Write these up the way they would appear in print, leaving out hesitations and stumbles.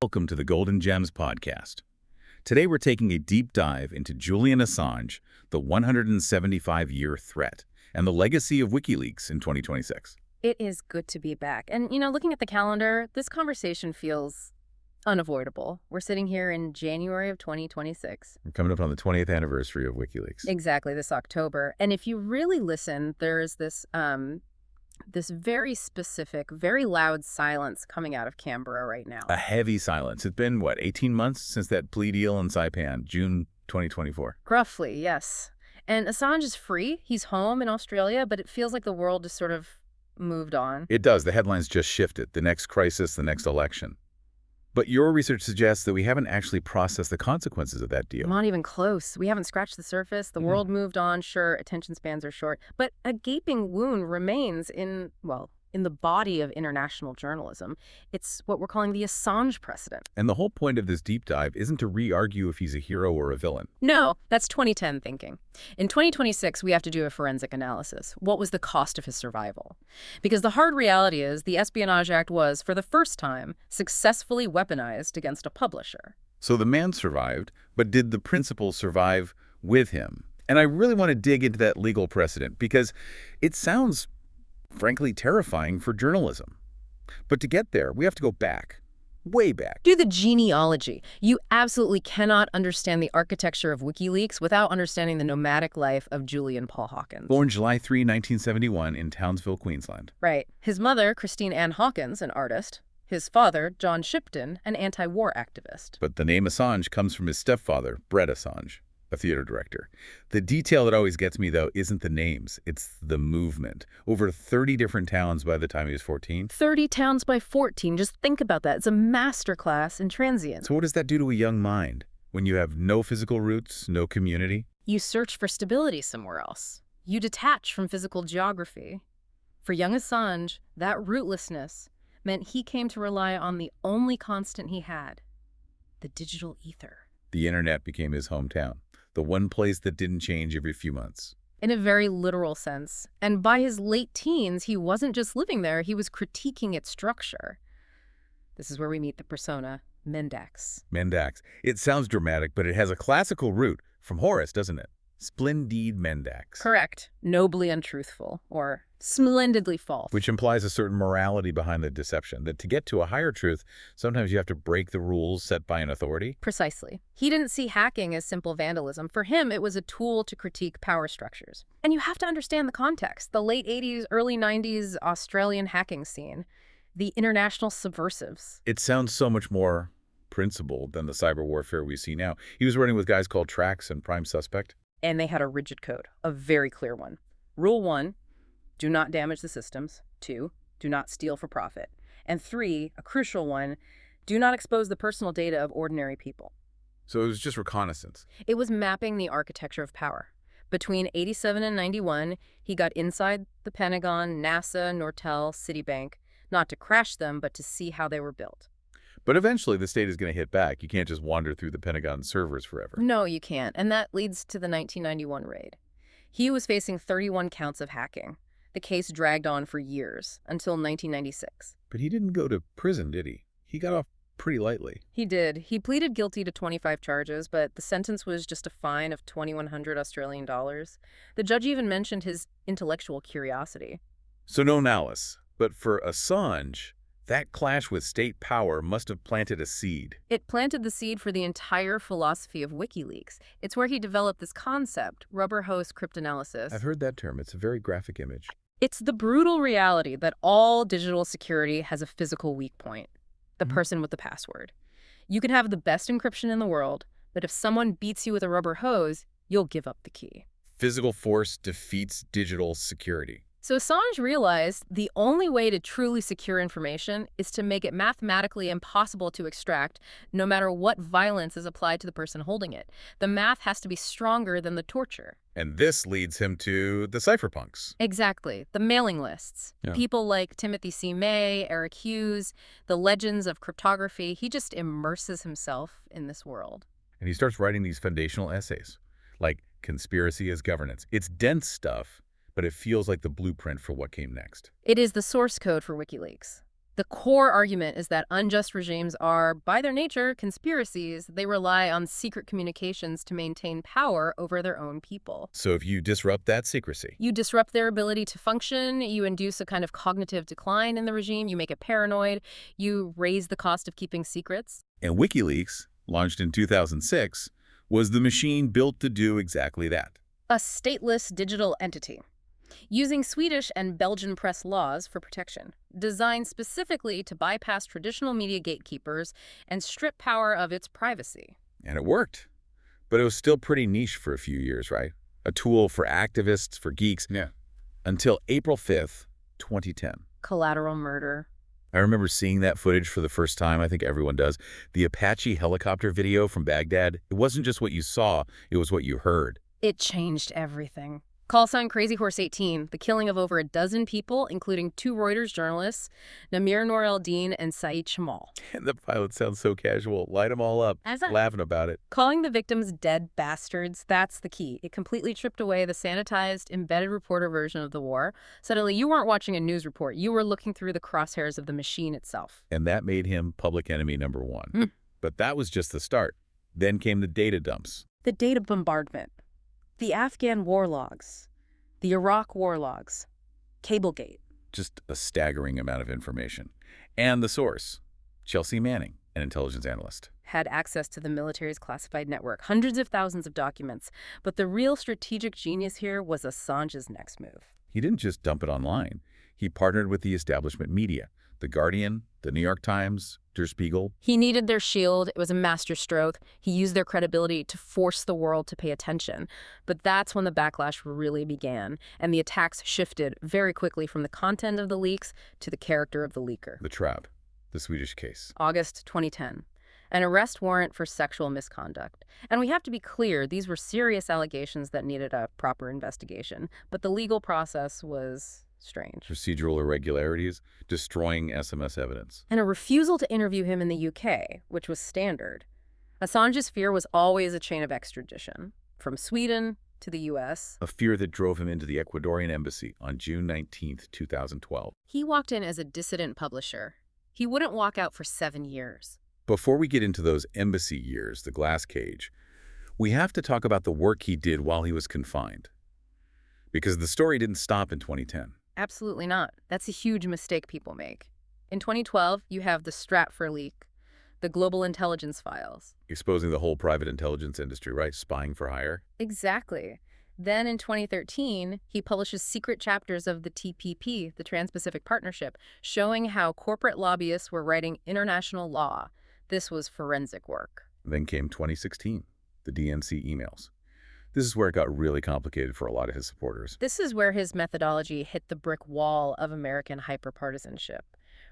Welcome to the Golden Gems podcast. Today we're taking a deep dive into Julian Assange, the 175-year threat, and the legacy of WikiLeaks in 2026. It is good to be back. And, looking at the calendar, this conversation feels unavoidable. We're sitting here in January of 2026. We're coming up on the 20th anniversary of WikiLeaks. Exactly, this October. And if you really listen, there's this very specific, very loud silence coming out of Canberra right now. A heavy silence. It's been, 18 months since that plea deal in Saipan, June 2024? Roughly, yes. And Assange is free. He's home in Australia, but it feels like the world just sort of moved on. It does. The headlines just shifted. The next crisis, the next election. But your research suggests that we haven't actually processed the consequences of that deal. Not even close. We haven't scratched the surface. The world moved on. Sure, attention spans are short. But a gaping wound remains in the body of international journalism. It's what we're calling the Assange precedent. And the whole point of this deep dive isn't to re-argue if he's a hero or a villain. No, that's 2010 thinking. In 2026, we have to do a forensic analysis. What was the cost of his survival? Because the hard reality is the Espionage Act was, for the first time, successfully weaponized against a publisher. So the man survived, but did the principle survive with him? And I really want to dig into that legal precedent because it sounds frankly terrifying for journalism. But to get there, we have to go back, way back. Do the genealogy. You absolutely cannot understand the architecture of WikiLeaks without understanding the nomadic life of Julian Paul Hawkins. Born July 3, 1971 in Townsville, Queensland. Right. His mother, Christine Ann Hawkins, an artist. His father, John Shipton, an anti-war activist. But the name Assange comes from his stepfather, Brett Assange, a theater director. The detail that always gets me, though, isn't the names. It's the movement. Over 30 different towns by the time he was 14. 30 towns by 14. Just think about that. It's a masterclass in transience. So what does that do to a young mind when you have no physical roots, no community? You search for stability somewhere else. You detach from physical geography. For young Assange, that rootlessness meant he came to rely on the only constant he had, the digital ether. The internet became his hometown. The one place that didn't change every few months. In a very literal sense. And by his late teens, he wasn't just living there, he was critiquing its structure. This is where we meet the persona, Mendax. Mendax. It sounds dramatic, but it has a classical root from Horace, doesn't it? Splendide Mendax. Correct. Nobly untruthful, or splendidly false. Which implies a certain morality behind the deception, that to get to a higher truth, sometimes you have to break the rules set by an authority. Precisely. He didn't see hacking as simple vandalism. For him, it was a tool to critique power structures. And you have to understand the context. The late 80s, early 90s Australian hacking scene. The International Subversives. It sounds so much more principled than the cyber warfare we see now. He was running with guys called Trax and Prime Suspect. And they had a rigid code, a very clear one. Rule 1, do not damage the systems. 2, do not steal for profit. And 3, a crucial one, do not expose the personal data of ordinary people. So it was just reconnaissance. It was mapping the architecture of power. Between 87 and 91, he got inside the Pentagon, NASA, Nortel, Citibank, not to crash them, but to see how they were built. But eventually the state is going to hit back. You can't just wander through the Pentagon servers forever. No, you can't. And that leads to the 1991 raid. He was facing 31 counts of hacking. The case dragged on for years, until 1996. But he didn't go to prison, did he? He got off pretty lightly. He did. He pleaded guilty to 25 charges, but the sentence was just a fine of 2,100 Australian dollars. The judge even mentioned his intellectual curiosity. So no malice. But for Assange, that clash with state power must have planted a seed. It planted the seed for the entire philosophy of WikiLeaks. It's where he developed this concept, rubber hose cryptanalysis. I've heard that term. It's a very graphic image. It's the brutal reality that all digital security has a physical weak point, the person with the password. You can have the best encryption in the world, but if someone beats you with a rubber hose, you'll give up the key. Physical force defeats digital security. So Assange realized the only way to truly secure information is to make it mathematically impossible to extract, no matter what violence is applied to the person holding it. The math has to be stronger than the torture. And this leads him to the Cypherpunks. Exactly. The mailing lists. Yeah. People like Timothy C. May, Eric Hughes, the legends of cryptography. He just immerses himself in this world. And he starts writing these foundational essays, like Conspiracy as Governance. It's dense stuff, but it feels like the blueprint for what came next. It is the source code for WikiLeaks. The core argument is that unjust regimes are, by their nature, conspiracies. They rely on secret communications to maintain power over their own people. So if you disrupt that secrecy, You disrupt their ability to function, you induce a kind of cognitive decline in the regime, you make it paranoid, you raise the cost of keeping secrets. and WikiLeaks, launched in 2006, was the machine built to do exactly that. A stateless digital entity, using Swedish and Belgian press laws for protection, designed specifically to bypass traditional media gatekeepers and strip power of its privacy. And it worked. But it was still pretty niche for a few years, right? A tool for activists, for geeks. Yeah. Until April 5th, 2010. Collateral Murder. I remember seeing that footage for the first time. I think everyone does. The Apache helicopter video from Baghdad. It wasn't just what you saw, it was what you heard. It changed everything. Call sign Crazy Horse 18, the killing of over a dozen people, including 2 Reuters journalists, Namir Noor el-Din and Saeed Shamal. And the pilot sounds so casual. Light them all up, laughing about it. Calling the victims dead bastards, that's the key. It completely stripped away the sanitized, embedded reporter version of the war. Suddenly, you weren't watching a news report. You were looking through the crosshairs of the machine itself. And that made him public enemy number 1. But that was just the start. Then came the data dumps. The data bombardment. The Afghan war logs. The Iraq war logs. Cablegate. Just a staggering amount of information. And the source, Chelsea Manning, an intelligence analyst. Had access to the military's classified network, hundreds of thousands of documents. But the real strategic genius here was Assange's next move. He didn't just dump it online. He partnered with the establishment media, The Guardian, The New York Times, Der Spiegel. He needed their shield. It was a masterstroke. He used their credibility to force the world to pay attention. But that's when the backlash really began, and the attacks shifted very quickly from the content of the leaks to the character of the leaker. The Trap, the Swedish case. August 2010. An arrest warrant for sexual misconduct. And we have to be clear, these were serious allegations that needed a proper investigation. But the legal process was strange. Procedural irregularities, destroying SMS evidence. And a refusal to interview him in the UK, which was standard. Assange's fear was always a chain of extradition, from Sweden to the US. A fear that drove him into the Ecuadorian embassy on June 19, 2012. He walked in as a dissident publisher. He wouldn't walk out for 7 years. Before we get into those embassy years, the glass cage, we have to talk about the work he did while he was confined. Because the story didn't stop in 2010. Absolutely not. That's a huge mistake people make. In 2012, you have the Stratfor leak, the global intelligence files. Exposing the whole private intelligence industry, right? Spying for hire. Exactly. Then in 2013, he publishes secret chapters of the TPP, the Trans-Pacific Partnership, showing how corporate lobbyists were writing international law. This was forensic work. Then came 2016, the DNC emails. This is where it got really complicated for a lot of his supporters. This is where his methodology hit the brick wall of American hyperpartisanship,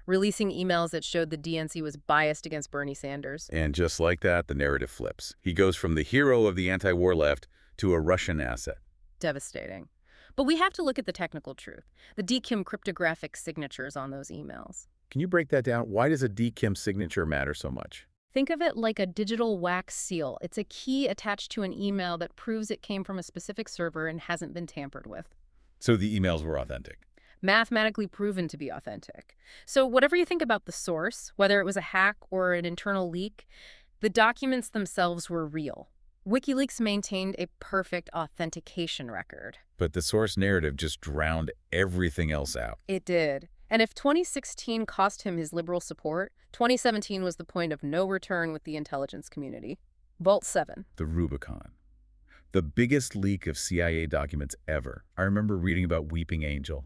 releasing emails that showed the DNC was biased against Bernie Sanders. And just like that, the narrative flips. He goes from the hero of the anti-war left to a Russian asset. Devastating. But we have to look at the technical truth, the DKIM cryptographic signatures on those emails. Can you break that down? Why does a DKIM signature matter so much? Think of it like a digital wax seal. It's a key attached to an email that proves it came from a specific server and hasn't been tampered with. So the emails were authentic. Mathematically proven to be authentic. So whatever you think about the source, whether it was a hack or an internal leak, the documents themselves were real. WikiLeaks maintained a perfect authentication record. But the source narrative just drowned everything else out. It did. And if 2016 cost him his liberal support, 2017 was the point of no return with the intelligence community. Vault 7. The Rubicon. The biggest leak of CIA documents ever. I remember reading about Weeping Angel.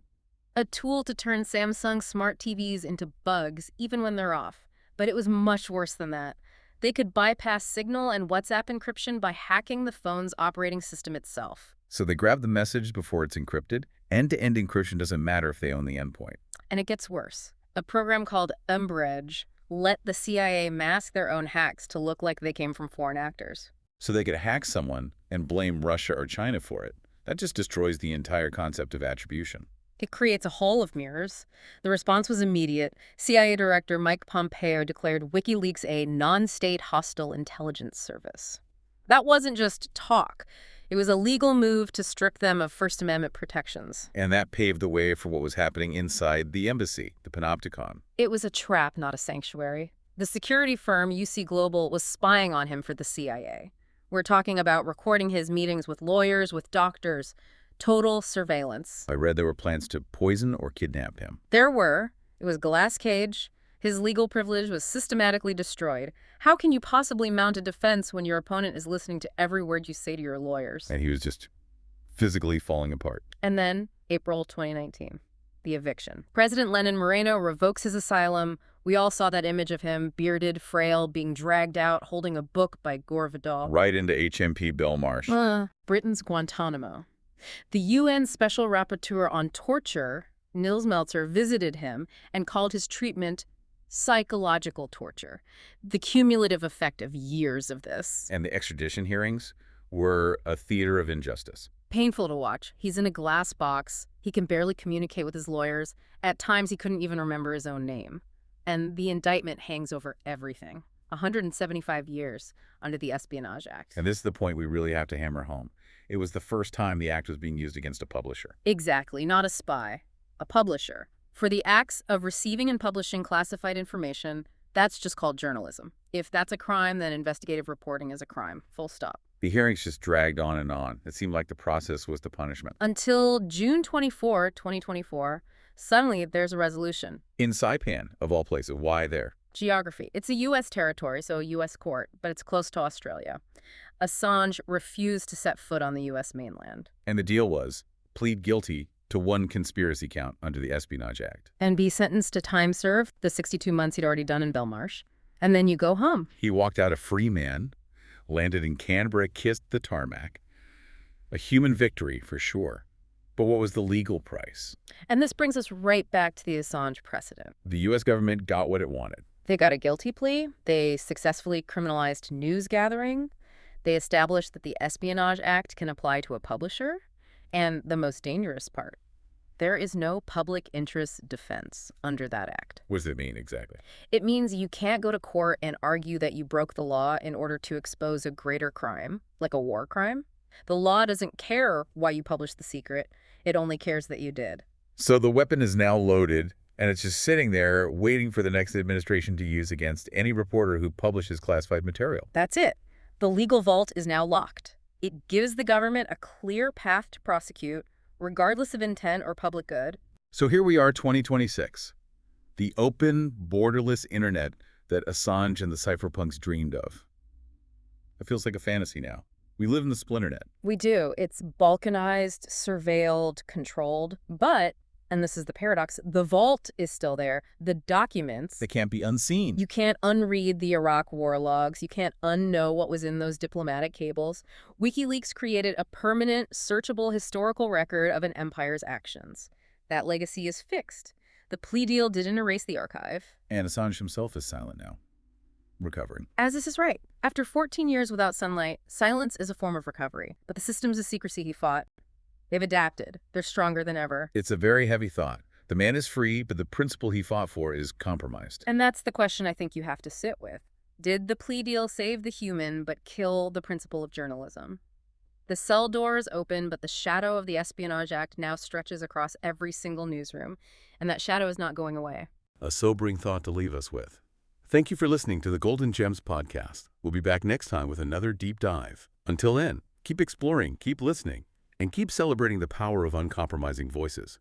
A tool to turn Samsung smart TVs into bugs, even when they're off. But it was much worse than that. They could bypass Signal and WhatsApp encryption by hacking the phone's operating system itself. So they grab the message before it's encrypted. End-to-end encryption doesn't matter if they own the endpoint. And it gets worse. A program called Umbrage let the CIA mask their own hacks to look like they came from foreign actors. So they could hack someone and blame Russia or China for it. That just destroys the entire concept of attribution. It creates a hall of mirrors. The response was immediate. CIA Director Mike Pompeo declared WikiLeaks a non-state hostile intelligence service. That wasn't just talk. It was a legal move to strip them of First Amendment protections. And that paved the way for what was happening inside the embassy, the Panopticon. It was a trap, not a sanctuary. The security firm UC Global was spying on him for the CIA. We're talking about recording his meetings with lawyers, with doctors. Total surveillance. I read there were plans to poison or kidnap him. There were. It was glass cage. His legal privilege was systematically destroyed. How can you possibly mount a defense when your opponent is listening to every word you say to your lawyers? And he was just physically falling apart. And then, April 2019, the eviction. President Lenin Moreno revokes his asylum. We all saw that image of him, bearded, frail, being dragged out, holding a book by Gore Vidal. Right into HMP Belmarsh. Britain's Guantanamo. The UN Special Rapporteur on Torture, Nils Meltzer, visited him and called his treatment psychological torture, the cumulative effect of years of this. And the extradition hearings were a theater of injustice. Painful to watch. He's in a glass box. He can barely communicate with his lawyers. At times, he couldn't even remember his own name. And the indictment hangs over everything. 175 years under the Espionage Act. And this is the point we really have to hammer home. It was the first time the act was being used against a publisher. Exactly, not a spy, a publisher. For the acts of receiving and publishing classified information, that's just called journalism. If that's a crime, then investigative reporting is a crime, full stop. The hearings just dragged on and on. It seemed like the process was the punishment. Until June 24, 2024, suddenly there's a resolution. In Saipan, of all places. Why there? Geography. It's a U.S. territory, so a U.S. court, but it's close to Australia. Assange refused to set foot on the U.S. mainland. And the deal was plead guilty to one conspiracy count under the Espionage Act. And be sentenced to time served, the 62 months he'd already done in Belmarsh. And then you go home. He walked out a free man, landed in Canberra, kissed the tarmac. A human victory, for sure. But what was the legal price? And this brings us right back to the Assange precedent. The U.S. government got what it wanted. They got a guilty plea. They successfully criminalized news gathering. They established that the Espionage Act can apply to a publisher. And the most dangerous part, there is no public interest defense under that act. What does it mean exactly? It means you can't go to court and argue that you broke the law in order to expose a greater crime, like a war crime. The law doesn't care why you published the secret. It only cares that you did. So the weapon is now loaded, and it's just sitting there waiting for the next administration to use against any reporter who publishes classified material. That's it. The legal vault is now locked. It gives the government a clear path to prosecute, regardless of intent or public good. So here we are, 2026. The open, borderless internet that Assange and the Cypherpunks dreamed of. It feels like a fantasy now. We live in the splinternet. We do. It's balkanized, surveilled, controlled. But, and this is the paradox, the vault is still there. The documents... They can't be unseen. You can't unread the Iraq war logs. You can't unknow what was in those diplomatic cables. WikiLeaks created a permanent, searchable historical record of an empire's actions. That legacy is fixed. The plea deal didn't erase the archive. And Assange himself is silent now. Recovering. As this is right. After 14 years without sunlight, silence is a form of recovery. But the systems of secrecy he fought, they've adapted. They're stronger than ever. It's a very heavy thought. The man is free, but the principle he fought for is compromised. And that's the question I think you have to sit with. Did the plea deal save the human but kill the principle of journalism? The cell door is open, but the shadow of the Espionage Act now stretches across every single newsroom, and that shadow is not going away. A sobering thought to leave us with. Thank you for listening to the Golden Gems podcast. We'll be back next time with another deep dive. Until then, keep exploring, keep listening, and keep celebrating the power of uncompromising voices.